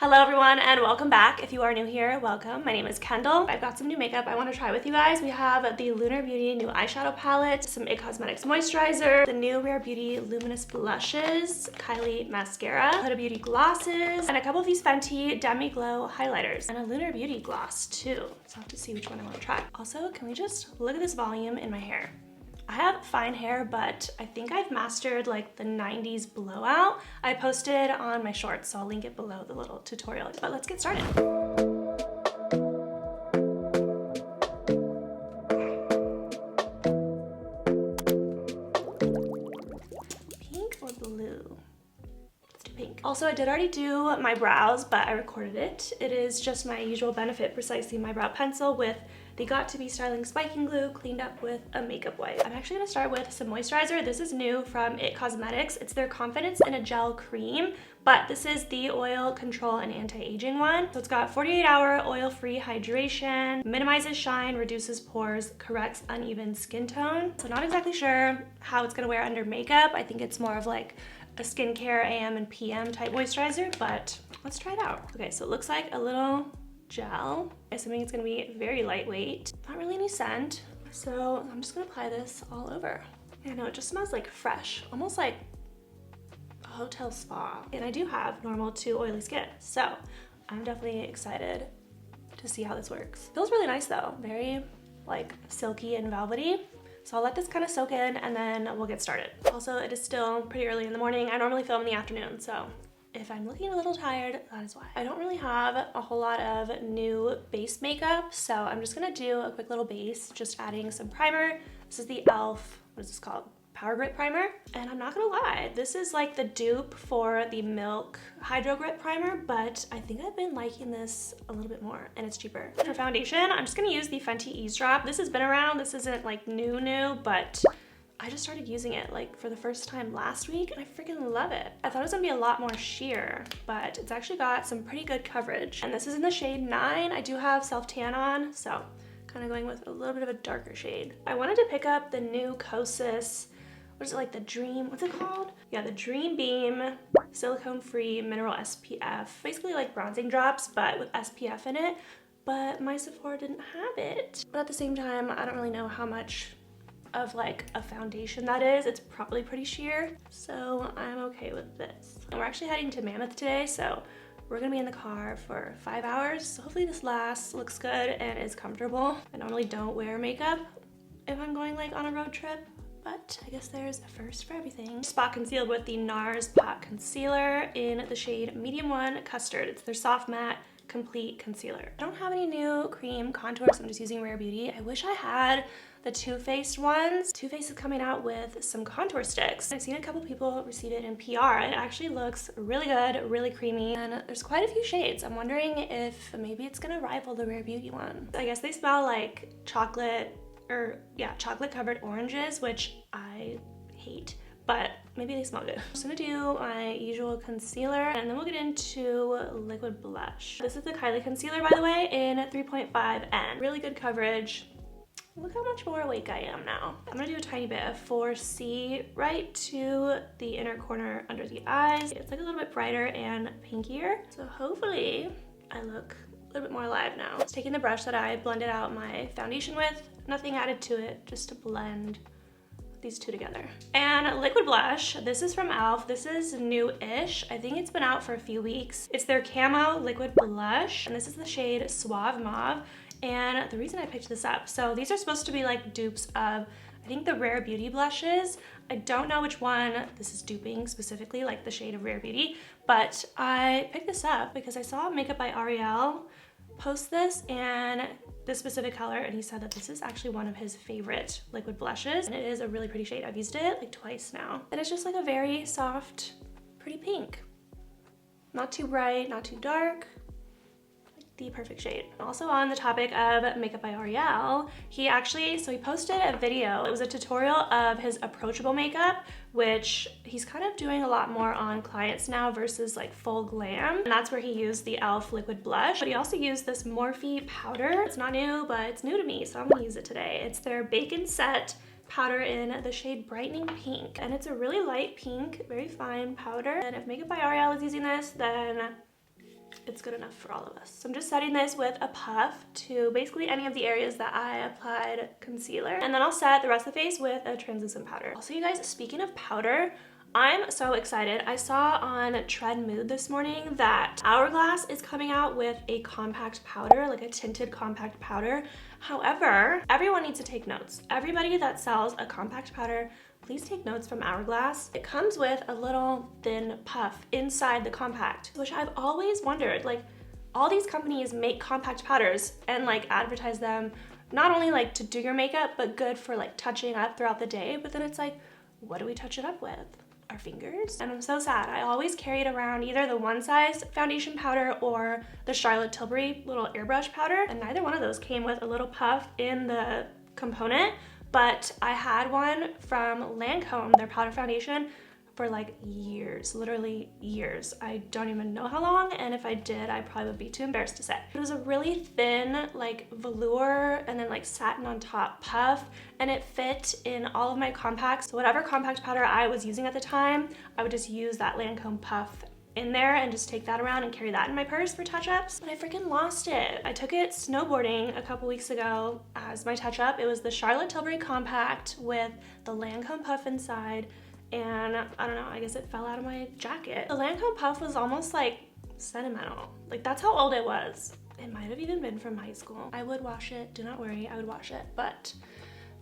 Hello everyone and welcome back. If you are new here, welcome. My name is Kendall. I've got some new makeup I want to try with you guys. We have the Lunar Beauty new eyeshadow palette, some IT Cosmetics moisturizer, the new Rare Beauty Luminous blushes, Kylie mascara, Huda Beauty glosses, and a couple of these Fenty Demi'Glow highlighters, and a Lunar Beauty gloss too. So I'll have to see which one I want to try. Also, can we just look at this volume in my hair? I have fine hair, but I think I've mastered like the 90s blowout. I posted on my shorts, so I'll link it below the little tutorial. But let's get started. Pink or blue? Let's do pink. Also, I did already do my brows, but I recorded it. It is just my usual Benefit Precisely My Brow Pencil with the Got To Be Styling Spiking Glue cleaned up with a makeup wipe. I'm actually gonna start with some moisturizer. This is new from IT Cosmetics. It's their Confidence in a Gel Cream, but this is the oil control and anti-aging one. So it's got 48-hour oil-free hydration, minimizes shine, reduces pores, corrects uneven skin tone. So not exactly sure how it's gonna wear under makeup. I think it's more of like a skincare AM and PM type moisturizer, but let's try it out. Okay, so it looks like a little gel. Assuming it's gonna be very lightweight. Not really any scent, so I'm just gonna apply this all over. Yeah, no, it just smells like fresh, almost like a hotel spa. And I do have normal to oily skin, so I'm definitely excited to see how this works. Feels really nice though, very like silky and velvety. So I'll let this kind of soak in and then we'll get started. Also, it is still pretty early in the morning. I normally film in the afternoon, so if I'm looking a little tired, that is why. I don't really have a whole lot of new base makeup, so I'm just gonna do a quick little base, just adding some primer. This is the e.l.f., what is this called? Power Grip Primer. And I'm not gonna lie, this is like the dupe for the Milk Hydro Grip Primer, but I think I've been liking this a little bit more and it's cheaper. For foundation, I'm just gonna use the Fenty Ease Drop. This has been around, this isn't like new, but I just started using it like for the first time last week and I freaking love it. I thought it was gonna be a lot more sheer, but it's actually got some pretty good coverage. And this is in the shade 9. I do have self tan on, so kind of going with a little bit of a darker shade. I wanted to pick up the new Kosas, what is it, like the Dream, what's it called? Yeah, the Dream Beam silicone free mineral SPF. Basically like bronzing drops, but with SPF in it. But my Sephora didn't have it. But at the same time, I don't really know how much of like a foundation that is. It's probably pretty sheer, so I'm okay with this. And we're actually heading to Mammoth today, so we're gonna be in the car for 5 hours. So hopefully this lasts, looks good, and is comfortable. I normally don't wear makeup if I'm going like on a road trip, but I guess there's a first for everything. Spot concealed with the NARS Pot Concealer in the shade Medium 1 Custard. It's their soft matte complete concealer. I don't have any new cream contours, so I'm just using Rare Beauty. I wish I had the Too Faced ones. Too Faced is coming out with some contour sticks. I've seen a couple people receive it in PR and it actually looks really good, really creamy, and there's quite a few shades. I'm wondering if maybe it's gonna rival the Rare Beauty one. I guess they smell like chocolate, or yeah, chocolate covered oranges, which I hate, but maybe they smell good. I'm just gonna do my usual concealer and then we'll get into liquid blush. This is the Kylie concealer, by the way, in 3.5N. Really good coverage. Look how much more awake I am now. I'm gonna do a tiny bit of 4C right to the inner corner under the eyes. It's like a little bit brighter and pinkier. So hopefully I look a little bit more alive now. Just taking the brush that I blended out my foundation with, nothing added to it, just to blend these two together. And liquid blush, this is from e.l.f. This is new-ish. I think it's been out for a few weeks. It's their Camo liquid blush, and this is the shade Suave Mauve. And the reason I picked this up, so these are supposed to be like dupes of, I think, the Rare Beauty blushes. I don't know which one this is duping specifically, like the shade of Rare Beauty, but I picked this up because I saw Makeup by Ariel post this and this specific color, and he said that this is actually one of his favorite liquid blushes, and it is a really pretty shade. I've used it like twice now, and it's just like a very soft, pretty pink. Not too bright, not too dark. The perfect shade. Also, on the topic of Makeup by Ariel, he posted a video. It was a tutorial of his approachable makeup, which he's kind of doing a lot more on clients now versus like full glam. And that's where he used the e.l.f. liquid blush, but he also used this Morphe powder. It's not new, but it's new to me, so I'm gonna use it today. It's their Bacon Set powder in the shade Brightening Pink, and it's a really light pink, very fine powder. And if Makeup by Ariel is using this, then it's good enough for all of us. So I'm just setting this with a puff to basically any of the areas that I applied concealer. And then I'll set the rest of the face with a translucent powder. Also, you guys, speaking of powder, I'm so excited. I saw on Trend Mood this morning that Hourglass is coming out with a compact powder, like a tinted compact powder. However, everyone needs to take notes. Everybody that sells a compact powder, please take notes from Hourglass. It comes with a little thin puff inside the compact, which I've always wondered, like, all these companies make compact powders and like advertise them not only like to do your makeup, but good for like touching up throughout the day. But then it's like, what do we touch it up with? Our fingers? And I'm so sad. I always carried around either the One Size foundation powder or the Charlotte Tilbury little airbrush powder, and neither one of those came with a little puff in the component, but I had one from Lancome, their powder foundation, for like years, literally years. I don't even know how long, and if I did, I probably would be too embarrassed to say. It was a really thin, like velour and then like satin on top puff, and it fit in all of my compacts. So whatever compact powder I was using at the time, I would just use that Lancome puff in there and just take that around and carry that in my purse for touch-ups. But I freaking lost it. I took it snowboarding a couple weeks ago as my touch-up. It was the Charlotte Tilbury compact with the Lancome puff inside, and I don't know, I guess it fell out of my jacket. The Lancome puff was almost like sentimental. Like, that's how old it was. It might have even been from high school. I would wash it, do not worry, I would wash it. But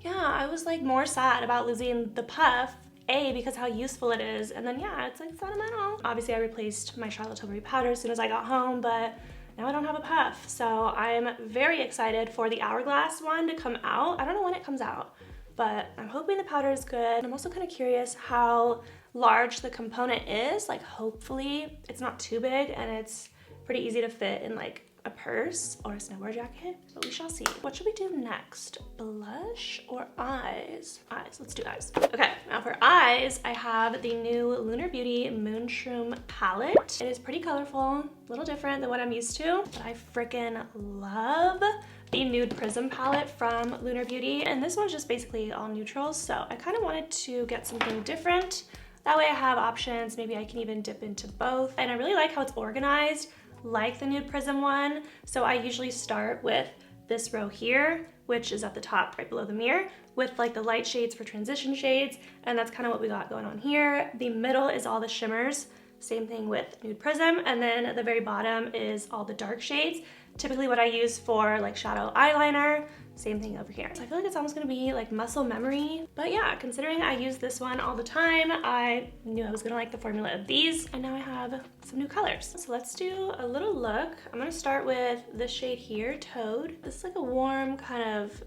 yeah, I was like more sad about losing the puff, A, because how useful it is, and then yeah, it's like sentimental. Obviously I replaced my Charlotte Tilbury powder as soon as I got home, but now I don't have a puff. So I'm very excited for the Hourglass one to come out. I don't know when it comes out, but I'm hoping the powder is good. I'm also kind of curious how large the component is. Like, hopefully it's not too big and it's pretty easy to fit in like a purse or a snowboard jacket, but we shall see. What should we do next? Blush or eyes? Eyes, let's do eyes. Okay, now for eyes, I have the new Lunar Beauty Moonshroom palette. It is pretty colorful, a little different than what I'm used to, but I freaking love the Nude Prism palette from Lunar Beauty. And this one's just basically all neutrals, so I kind of wanted to get something different. That way I have options, maybe I can even dip into both. And I really like how it's organized, like the Nude Prism one. So I usually start with this row here, which is at the top right below the mirror, with like the light shades for transition shades, and that's kind of what we got going on here. The middle is all the shimmers, same thing with Nude Prism, and then at the very bottom is all the dark shades, typically what I use for like shadow eyeliner. Same thing over here. So I feel like it's almost gonna be like muscle memory. But yeah, considering I use this one all the time, I knew I was gonna like the formula of these, and now I have some new colors. So let's do a little look. I'm gonna start with this shade here, Toad. This is like a warm, kind of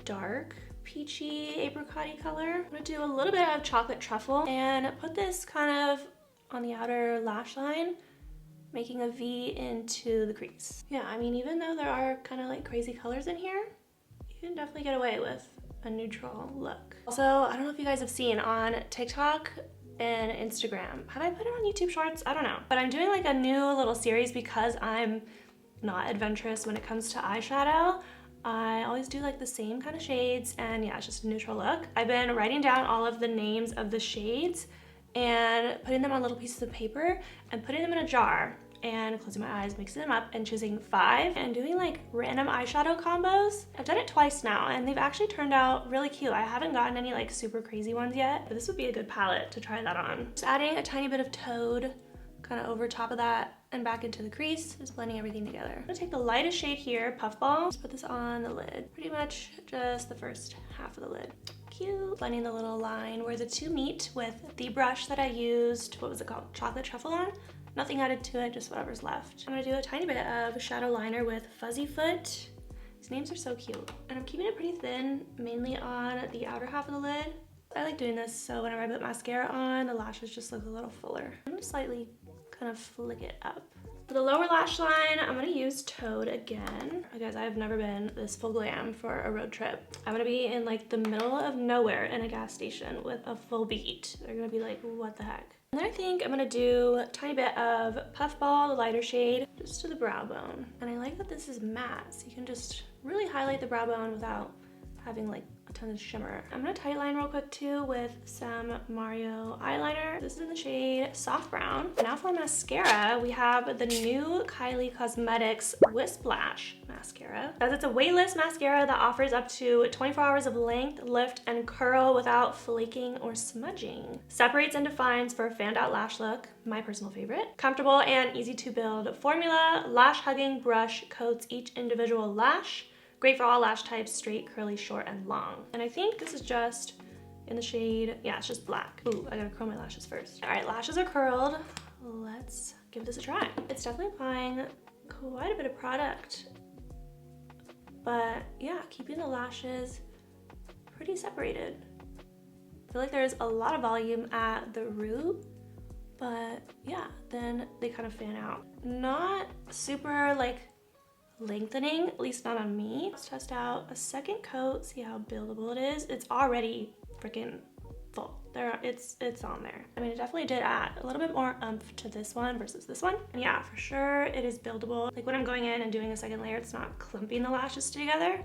dark, peachy, apricot-y color. I'm gonna do a little bit of chocolate truffle and put this kind of on the outer lash line, making a V into the crease. Yeah, I mean, even though there are kind of like crazy colors in here, you can definitely get away with a neutral look. Also, I don't know if you guys have seen on TikTok and Instagram, have I put it on YouTube Shorts? I don't know. But I'm doing like a new little series because I'm not adventurous when it comes to eyeshadow. I always do like the same kind of shades, and yeah, it's just a neutral look. I've been writing down all of the names of the shades and putting them on little pieces of paper and putting them in a jar and closing my eyes, mixing them up and choosing 5 and doing like random eyeshadow combos. I've done it twice now and they've actually turned out really cute. I haven't gotten any like super crazy ones yet, but this would be a good palette to try that on. Just adding a tiny bit of Toad kind of over top of that and back into the crease, just blending everything together. I'm gonna take the lightest shade here, Puffball, just put this on the lid. Pretty much just the first half of the lid. Cute. Blending the little line where the two meet with the brush that I used, what was it called? Chocolate Truffle on? Nothing added to it, just whatever's left. I'm gonna do a tiny bit of shadow liner with Fuzzy Foot. These names are so cute. And I'm keeping it pretty thin, mainly on the outer half of the lid. I like doing this so whenever I put mascara on, the lashes just look a little fuller. I'm gonna slightly kind of flick it up. For the lower lash line, I'm gonna use Toad again. Guys, I've never been this full glam for a road trip. I'm gonna be in like the middle of nowhere in a gas station with a full beat. They're gonna be like, what the heck? And then I think I'm gonna do a tiny bit of Puffball, the lighter shade, just to the brow bone. And I like that this is matte, so you can just really highlight the brow bone without having like a ton of shimmer. I'm gonna tightline real quick too with some Mario eyeliner. This is in the shade Soft Brown. Now for mascara, we have the new Kylie Cosmetics Wisp Lash mascara. As it's a weightless mascara that offers up to 24 hours of length, lift, and curl without flaking or smudging. Separates and defines for a fanned out lash look, my personal favorite. Comfortable and easy to build formula. Lash hugging brush coats each individual lash. Great for all lash types, straight, curly, short, and long. And I think this is just in the shade, yeah, it's just black. Ooh, I gotta curl my lashes first. All right, lashes are curled. Let's give this a try. It's definitely applying quite a bit of product, but yeah, keeping the lashes pretty separated. I feel like there's a lot of volume at the root, but yeah, then they kind of fan out. Not super like lengthening, at least not on me. Let's test out a second coat, see how buildable it is. It's already freaking full. It's on there. I mean, it definitely did add a little bit more oomph to this one versus this one. And yeah, for sure it is buildable. Like when I'm going in and doing a second layer, it's not clumping the lashes together.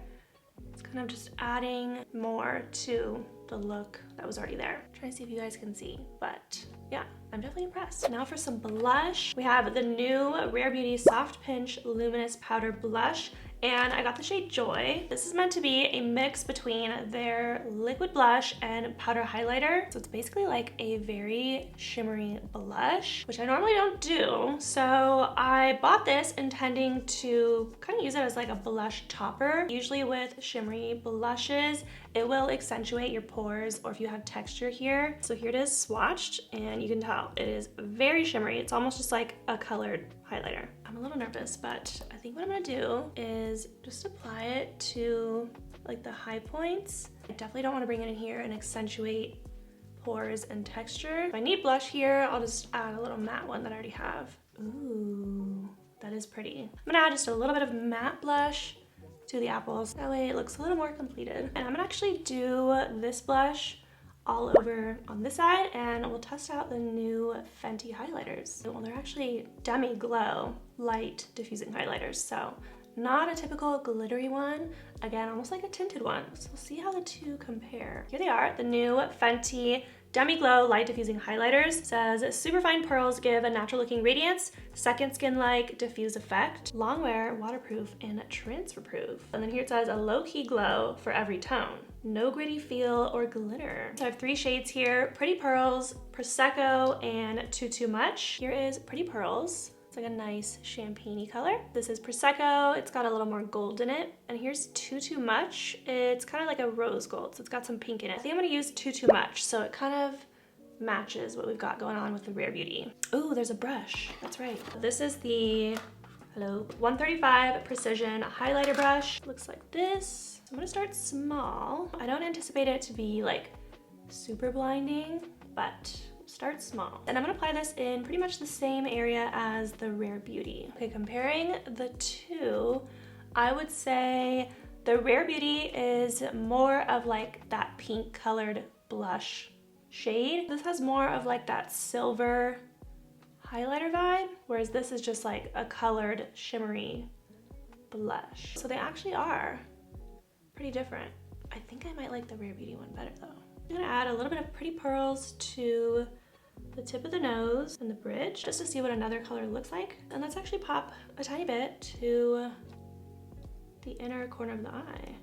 It's kind of just adding more to the look that was already there. Trying to see if you guys can see, but yeah, I'm definitely impressed. Now for some blush. We have the new Rare Beauty Soft Pinch Luminous Powder Blush, and I got the shade Joy. This is meant to be a mix between their liquid blush and powder highlighter. So it's basically like a very shimmery blush, which I normally don't do. So I bought this intending to kind of use it as like a blush topper. Usually with shimmery blushes, it will accentuate your pores or if you have texture here. So here it is swatched, and you can tell it is very shimmery. It's almost just like a colored highlighter. I'm a little nervous, but I think what I'm gonna do is just apply it to like the high points. I definitely don't wanna bring it in here and accentuate pores and texture. If I need blush here, I'll just add a little matte one that I already have. Ooh, that is pretty. I'm gonna add just a little bit of matte blush to the apples. That way it looks a little more completed. And I'm gonna actually do this blush all over on this side, and we'll test out the new Fenty highlighters. Well, they're actually Demi'Glow light diffusing highlighters, so not a typical glittery one. Again, almost like a tinted one. So we'll see how the two compare. Here they are, the new Fenty Demi'Glow Light Diffusing Highlighters. It says, superfine pearls give a natural looking radiance, second skin-like diffuse effect, long wear, waterproof, and transfer proof. And then here it says, a low-key glow for every tone. No gritty feel or glitter. So I have 3 shades here, Pretty Pearls, Prosecco, and Too Much. Here is Pretty Pearls. It's like a nice champagne-y color. This is Prosecco. It's got a little more gold in it. And here's Too Much. It's kind of like a rose gold, so it's got some pink in it. I think I'm gonna use Too Much, so it kind of matches what we've got going on with the Rare Beauty. Ooh, there's a brush. That's right. This is the 135 Precision Highlighter Brush. Looks like this. So I'm gonna start small. I don't anticipate it to be like super blinding, but start small. And I'm gonna apply this in pretty much the same area as the Rare Beauty. Okay, comparing the two, I would say the Rare Beauty is more of like that pink colored blush shade. This has more of like that silver highlighter vibe, whereas this is just like a colored shimmery blush. So they actually are pretty different. I think I might like the Rare Beauty one better though. I'm gonna add a little bit of Pretty Pearls to the tip of the nose and the bridge just to see what another color looks like. And let's actually pop a tiny bit to the inner corner of the eye.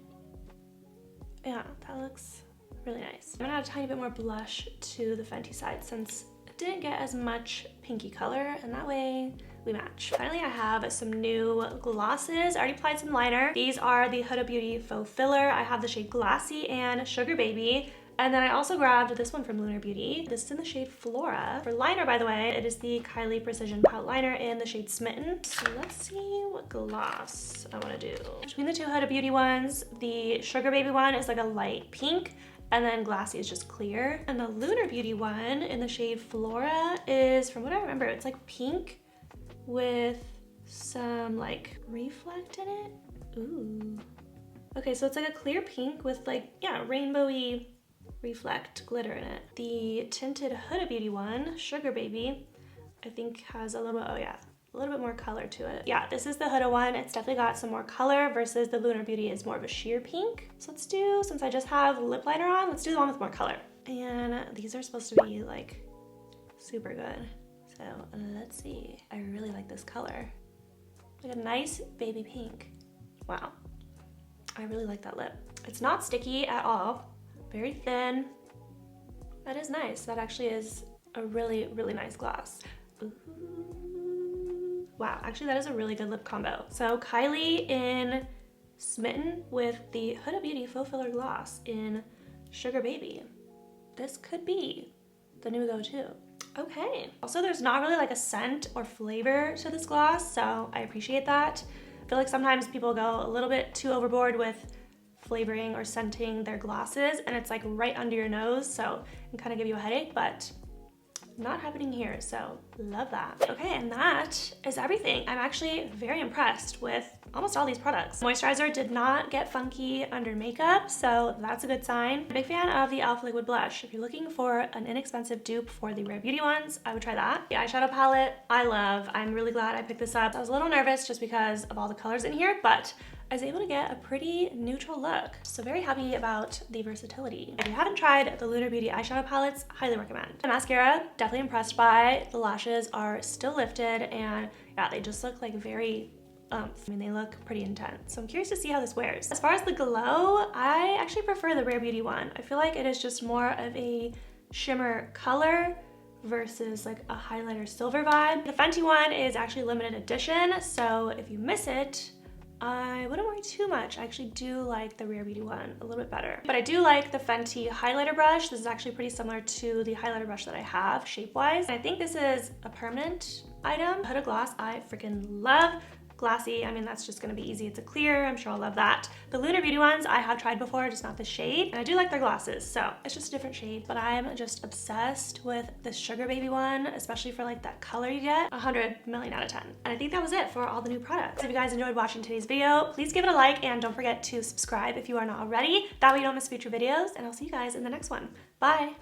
Yeah, that looks really nice. I'm gonna add a tiny bit more blush to the Fenty side since it didn't get as much pinky color, and that way we match. Finally, I have some new glosses. I already applied some liner. These are the Huda Beauty Faux Filler. I have the shade Glassy and Sugar Baby. And then I also grabbed this one from Lunar Beauty. This is in the shade Flora. For liner, by the way, it is the Kylie Precision Pout Liner in the shade Smitten. So let's see what gloss I wanna do. Between the two Huda Beauty ones, the Sugar Baby one is like a light pink, and then Glassy is just clear. And the Lunar Beauty one in the shade Flora is, from what I remember, it's like pink with some like reflect in it. Ooh. Okay, so it's like a clear pink with like, yeah, rainbowy reflect glitter in it. The tinted Huda Beauty one, Sugar Baby, I think has a little bit, oh yeah, a little bit more color to it. Yeah, this is the Huda one. It's definitely got some more color versus the Lunar Beauty is more of a sheer pink. So let's do, since I just have lip liner on, let's do the one with more color. And these are supposed to be like super good. So let's see. I really like this color. Like a nice baby pink. Wow. I really like that lip. It's not sticky at all. Very thin. That is nice. That actually is a really, really nice gloss. Ooh. Wow, actually that is a really good lip combo. So Kylie in Smitten with the Huda Beauty Faux Filler Gloss in Sugar Baby. This could be the new go-to. Okay. Also, there's not really like a scent or flavor to this gloss, so I appreciate that. I feel like sometimes people go a little bit too overboard with flavoring or scenting their glosses, and it's like right under your nose, so it can kind of give you a headache, but not happening here, so love that. Okay, and that is everything. I'm actually very impressed with almost all these products. Moisturizer did not get funky under makeup, so that's a good sign. I'm a big fan of the e.l.f. Liquid Blush. If you're looking for an inexpensive dupe for the Rare Beauty ones, I would try that. The eyeshadow palette, I love. I'm really glad I picked this up. I was a little nervous just because of all the colors in here, but I was able to get a pretty neutral look. So very happy about the versatility. If you haven't tried the Lunar Beauty eyeshadow palettes, highly recommend. The mascara, definitely impressed by. The lashes are still lifted, and yeah, they just look like very I mean, they look pretty intense. So I'm curious to see how this wears. As far as the glow, I actually prefer the Rare Beauty one. I feel like it is just more of a shimmer color versus like a highlighter silver vibe. The Fenty one is actually limited edition, so if you miss it, I wouldn't worry too much. I actually do like the Rare Beauty one a little bit better. But I do like the Fenty highlighter brush. This is actually pretty similar to the highlighter brush that I have shape-wise. And I think this is a permanent item. Huda Gloss, I freaking love. Glassy, I mean, that's just gonna be easy. It's a clear, I'm sure I'll love that. The Lunar Beauty ones I have tried before, just not the shade. And I do like their glosses, so it's just a different shade. But I'm just obsessed with the Sugar Baby one, especially for like that color you get. 100 million out of 10. And I think that was it for all the new products. If you guys enjoyed watching today's video, please give it a like and don't forget to subscribe if you are not already. That way you don't miss future videos, and I'll see you guys in the next one. Bye.